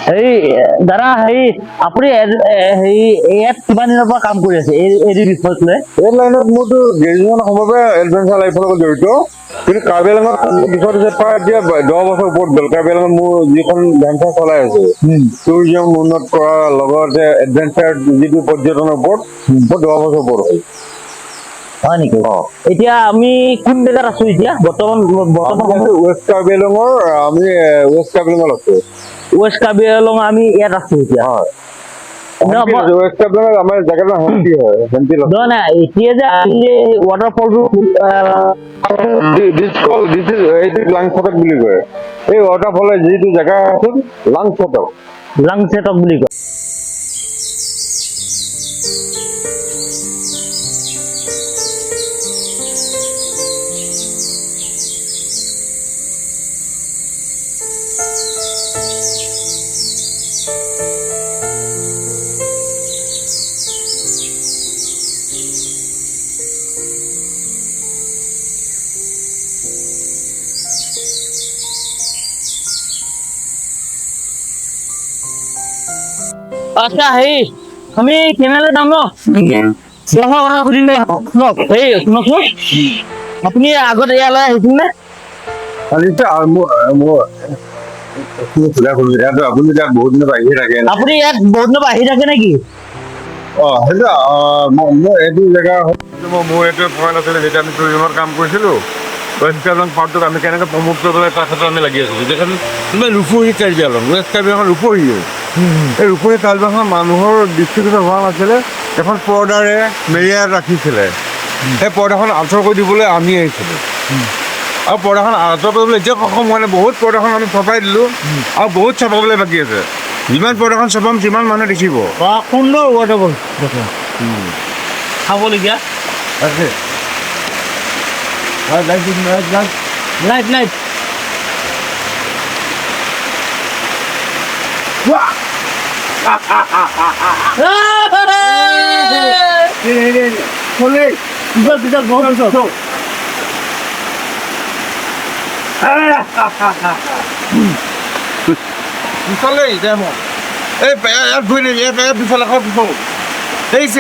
হেৰি দাদা হেৰি আপুনি হেৰি ইয়াত কিমান দিনৰ পৰা কাম কৰি আছে এই বিষয়ক লৈ? এই লাইনত মোৰতো গ্ৰেজুৱেশ্যন সময়ৰ পৰা এডভেঞ্চাৰ লাইফৰ লগত জড়িত। কিন্তু কাৰ্বি আংলঙত পিছত প্ৰায় এতিয়া 10 বছৰ ওপৰত গ'ল। কাৰ্বি আংলঙত মোৰ যিখন ভেঞ্চাৰ চলাই আছো, টুৰিজম উন্নত কৰা লগতে এডভেঞ্চাৰ যিটো পৰ্যটনৰ ওপৰত মোৰ 10 বছৰ ওপৰত হ'ল। হয় নেকি? এতিয়া আমি কোন জেগাত আছো এতিয়া বৰ্তমান ৱেষ্ট কাৰ্বি আংলঙৰ আমি ৱেষ্ট কাৰ্বি আংলঙত আছো। ৱেষ্ট কাৰ্বি আংলং আমি ইয়াত আছো এতিয়া। ৱেষ্ট কাৰ্বি আংলঙত আমাৰ জেগাটো হেম্পি হয়, হেম্পি নহয় নাই এতিয়া যে আমি যে ৱাটাৰফলটো এইটো লাংচটক বুলি কয়। এই ৱাটাৰফলৰ যিটো জেগা আছিল লাংচটক বুলি কয়। আচ্ছা হেৰি আমি কেনেলৈ যাম ন? কথা সুধিলে শুনক হেৰি শুনকচোন, আপুনি আগত ইয়ালৈ আহিছিল নে? আপুনি ইয়াত বহুত দিনৰ পৰা আহিয়ে থাকে। আপুনি ইয়াত বহুত দিনৰ পৰা আহি থাকে নেকি? সেইটো মোৰ এইটো জেগা মোৰ এইটো পইণ্ট আছিলে যেতিয়া আমি টুৰিজমৰ কাম কৰিছিলোঁ। ৱেষ্ট কাৰ্বি আংলং পাৰ্টটোক আমি কেনেকৈ প্ৰমোট কৰিব লাগে তাৰ ক্ষেত্ৰত আমি লাগি আছিলোঁ। যেখন ৰূপহী কাৰ্বি আংলং, ৱেষ্ট কাৰ্বি আংলং ৰূপহী। এই ৰূপহী কাৰ্বি আংলং মানুহৰ দৃষ্টিগোচৰ হোৱা নাছিলে, এখন পৰ্দাৰে মেৰিয়াই ৰাখিছিলে। সেই পৰ্দাখন আঁতৰ কৰি দিবলৈ আমি আহিছিলোঁ। আৰু পৰ্দাখন আঁতৰ কৰিবলৈ এতিয়া সক্ষম হোৱা নাই। বহুত পৰ্দাখন আমি চপাই দিলোঁ আৰু বহুত চপাবলৈ বাকী আছে। যিমান পৰ্দাখন চপাম সিমান মানুহে দেখিব। সুন্দৰ ৱাটাৰফল খাবলগীয়া। লাইট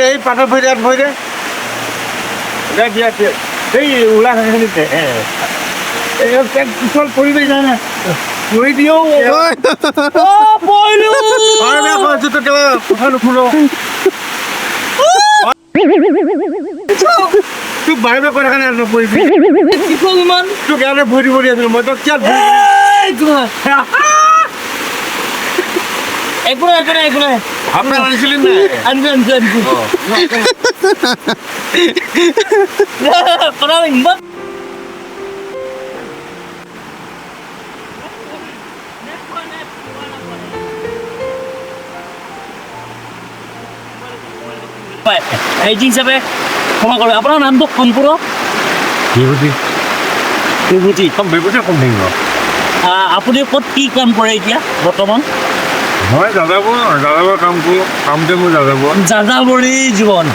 এই পাঠৰ ভৰি ইয়াত ভৰি দে এই ওলাই থাকে পিছল পৰিৱেশ যায় না পৰি দিও কথা নুশুনো তোক বাৰে বাৰে কৈ থকা নাই নপৰিবি ইমান তোক ইয়াতে ভৰি দিব আছিলো মই তোক কিয় একো নাই আপোনাৰ আনিছিলি নাই আনিছো ইমান আইডি হিচাপে ক্ষমা কৰোঁ। আপোনাৰ নামটো সম্পূৰ্ণ? বিভূতি কম থাকিব। আপুনি ক'ত কি কাম কৰে এতিয়া বৰ্তমান? মই যাযাবৰ কাম কৰোঁ। কামতে মোৰ যাযাবৰী জীৱন।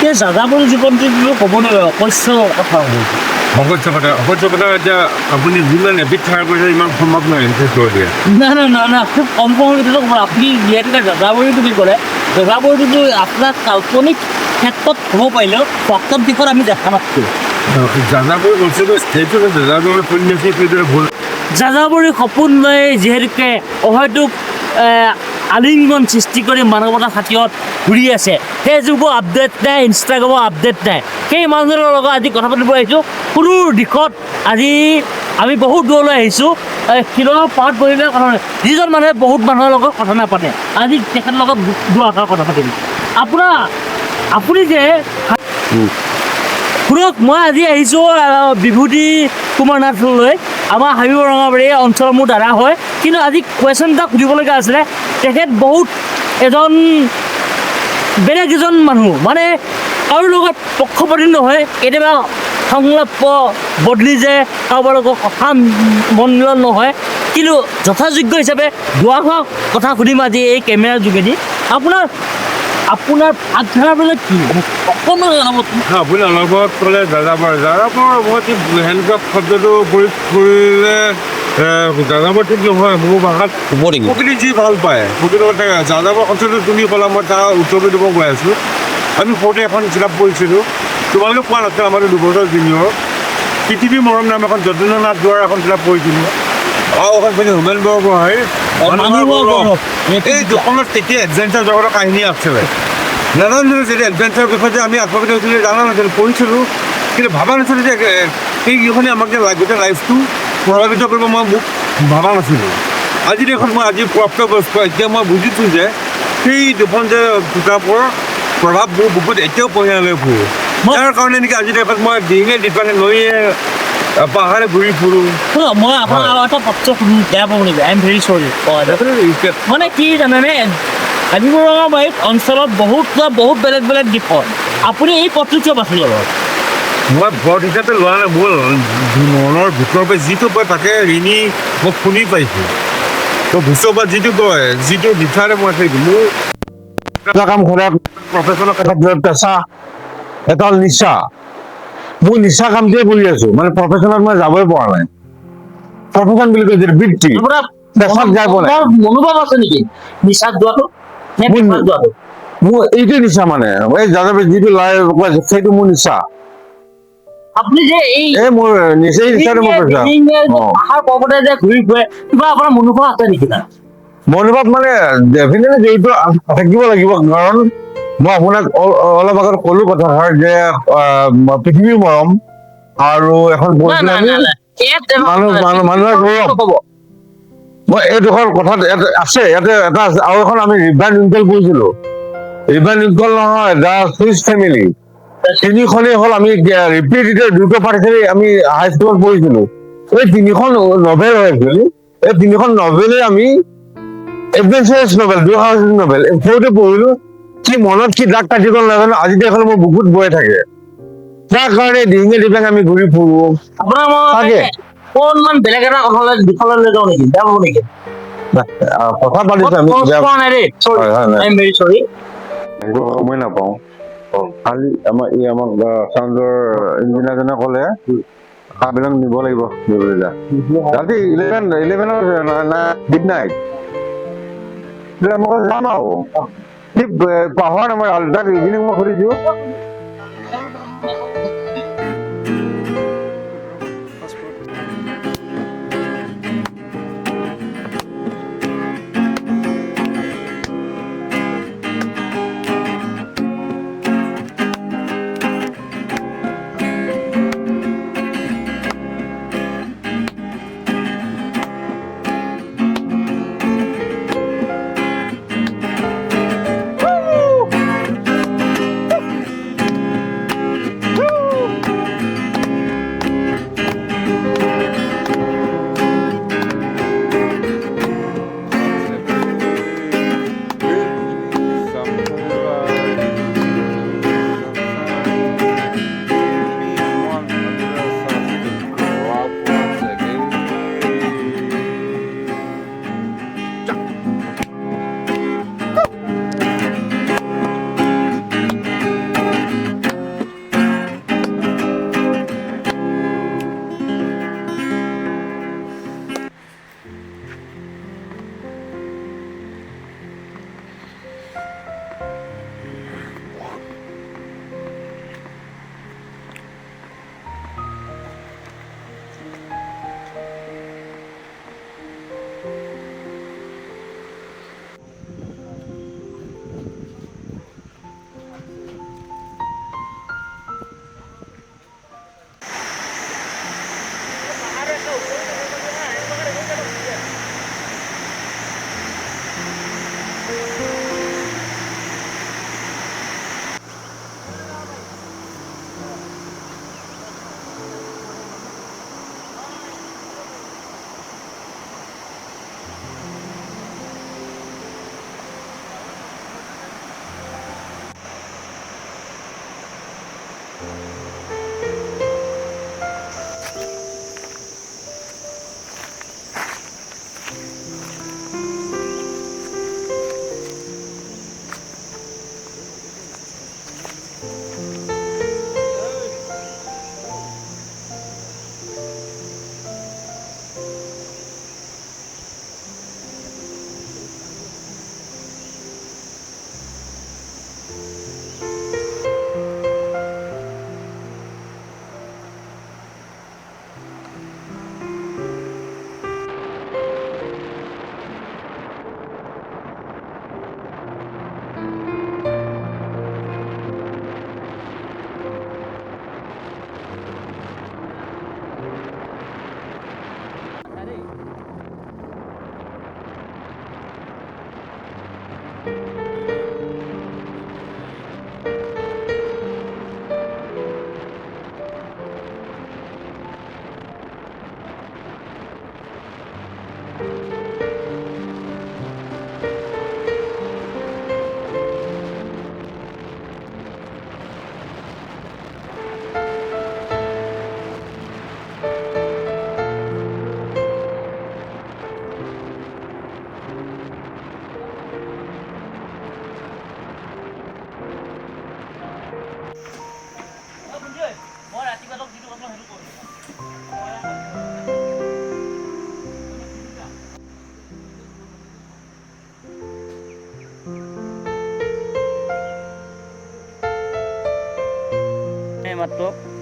এই যাযাবৰী জীৱনটো ক'ব নোৱাৰে, অকস্য কথা অকস্য কথা এতিয়া আপুনি যিমান এবিধ ঠাই কৰিছে ইমান সম্ভৱ নহয় এনফেচ কৰি দিয়ে। না খুব কম সময়তে আপুনি যিহেতুকে যাযাবৰী বুলি ক'লে, যাযাবৰীটো আপোনাৰ কাল্পনিক ক্ষেত্ৰত হ'ব পাৰিলেও বাস্তৱ দিশত আমি দেখা নাছিলোঁ। যাযাবৰী বস্তুটো সেইটো যাযাবৰী সন্যাসী সেইটোৱে ভুল। যাযাবৰী সপোন লৈ যিহেতুকে অহৈতুক আলিংগন সৃষ্টি কৰি মানৱতা খাতিৰত ঘূৰি আছে, ফেচবুকৰ আপডেট নাই, ইনষ্টাগ্ৰামৰ আপডেট নাই। সেই মানুহজনৰ লগত আজি কথা পাতিব আহিছোঁ। কোনো দিশত আজি আমি বহুত দূৰলৈ আহিছোঁ। শিলৰ পাত বহিলে কথা নাই, যিজন মানুহে বহুত মানুহৰ লগত কথা নাপাতে, আজি তেখেতৰ লগত দুআষাৰ কথা পাতিম। আপুনি যে শুনক, মই আজি আহিছোঁ বিভূতি কুমাৰ নাথলৈ। আমাৰ হাবিব ৰঙাবাৰী অঞ্চলৰ মোৰ দাদা হয়, কিন্তু আজি কুৱেশ্যন এটা সুধিবলগীয়া আছিলে। তেখেত বহুত বেলেগ এজন মানুহ, মানে কাৰো লগত পক্ষপাতি নহয়, কেতিয়াবা সংলাপ বদলি যে কাৰোবাৰ লগত কথা মন মিলন নহয়, কিন্তু যথাযোগ্য হিচাপে দুআষাৰ কথা সুধিম আজি এই কেমেৰাৰ যোগেদি। আপোনাৰ ভাৱধাৰা বিলাক কি অকণমান জনাবচোন। আপুনি অলপত ক'লে যাযাবৰ মই সেনেকুৱা শব্দটো প্ৰয়োগ কৰিলে যাযাবৰ ঠিক নহয় মোৰ ভাষাত হ'ব নেকি প্ৰকৃতি যি ভাল পায় প্ৰকৃতিৰ কথা যাযাবৰ অঞ্চলটো তুমি ক'লা মই তাৰ উত্তৰ দিব গৈ আছোঁ আমি সৰুতে এখন কিতাপ পঢ়িছিলোঁ তোমালোকে পোৱা নাছিল আমাৰ 2 বছৰ জুনিয়ৰ পৃথিৱী মৰম নাম এখন যতীন্দ্ৰনাথ দুৱাৰ এখন কিতাপ পঢ়িছিলোঁ আৰু এখন pani হোমেন বৰগোহাঁই এই দুখনত তেতিয়া এডভেঞ্চাৰ জগতৰ কাহিনী আছিলে নাজানো যেতিয়া এডভেঞ্চাৰৰ বিষয়ে যে আমি আত্মবিত হৈছিলোঁ জানা নাছিলোঁ পঢ়িছিলোঁ কিন্তু ভাবা নাছিলোঁ যে সেইকেইখনে আমাক যে গোটেই লাইফটো প্ৰভাৱিত কৰিব মই মোক ভাবা নাছিলোঁ আজি দেখোন মই আজি প্ৰাপ্তবয়স্ক এতিয়া মই বুজিছোঁ যে সেই দুখন যে কিতাপৰ প্ৰভাৱবোৰ বহুত এতিয়াও পঢ়িয়ালৈ ফুৰোঁ তাৰ কাৰণে নেকি আজি দেশত মই দিনে দীপানে নৈয়ে পাহাৰে ঘূৰি ফুৰোঁ মই আপোনাৰ আৰু এটা পত্ৰ বেয়া পাব নেকি আই এম ভেৰি চৰি মানে কি জানেনে হাবিবুৰঙাবাৰীত অঞ্চলত বহুত বেলেগ বেলেগ দিশত আপুনি এই পথটো কিয় বাছি ল'ব মই ভোট হিচাপে লোৱা নাই মোৰ মনৰ ভিতৰৰ পৰা যিটো কয় তাকে ঋণী মই শুনি পাইছোঁ তো ভোচৰ পৰা যিটো কয় যিটো বিচাৰে মই সেইটো মোৰ কাম কৰা প্ৰফেচনেল ক্ষেত্ৰত পেচা এটা হ'ল নিচা মোৰ নিচা কামটোৱে কৰি আছোঁ মানে প্ৰফেচনত মই যাবই পৰা নাই প্ৰফেচন বুলি কয় বৃত্তি পেচাত যাই পোৱা নাই মনোভাৱ আছে নেকি নিচাত যোৱাটো নে পেছাত যোৱাটো মোৰ এইটোৱে নিচা মানে এই যাদৱে যিটো লাই সেইটো মোৰ নিচা আপুনি যে এই মোৰ নিচেই নিচাৰে মোৰ পেচা পাহাৰ পৰ্বতে যে ঘূৰি ফুৰে কিবা আপোনাৰ মনোভাৱ আছে নেকি তাত মনোভাৱ মানে ডেফিনেটলি জড়িত থাকিব লাগিব কাৰণ মই আপোনাক অলপ আগত ক'লো কথাষাৰ যে পৃথিৱীৰ মৰম আৰু এখন মানুহৰ গৌৰৱ মই এইডোখৰ কথাত আছে ইয়াতে এটা আছে আৰু এখন আমি ৰিভাৰ লিংকল পঢ়িছিলোঁ ৰিভাৰ লিংকল নহয় দ্য চুইচ ফেমিলি তিনিখনেই হ'ল আমি ৰিপিট দুটো পাৰ্টিকেলি আমি হাইস্কুলত পঢ়িছিলোঁ এই তিনিখন নভেল হয় একচুৱেলি এই তিনিখন নভেলেই আমি এডভেঞ্চাৰাছ নভেল দুঃসাহসিক নভেল সৰুতে পঢ়িলোঁ কি মনত কি দাগ কাটি গ'ল নাজানো আজি দেখোন মোৰ বুকুত বৈ থাকে তাৰ কাৰণে ডিঙে ডিবাং আমি ঘূৰি ফুৰোঁ আপোনাৰ মই অকণমান বেলেগ এটা দিশলৈ লৈ যাওঁ নেকি বেয়া পাব নেকি কথা পাতিছোঁ আমি সময় নাপাওঁ খালি আমাক চাউণ্ডৰ ইঞ্জিনিয়াৰজনে ক'লে কামবিলাক নিব লাগিব নিবলৈ যা ৰাতি 11 মিড নাইট মই যাম আৰু ঠিক পাহৰা নাই মই তাক ইভিনিং মই সুধিছোঁ মাত্ৰ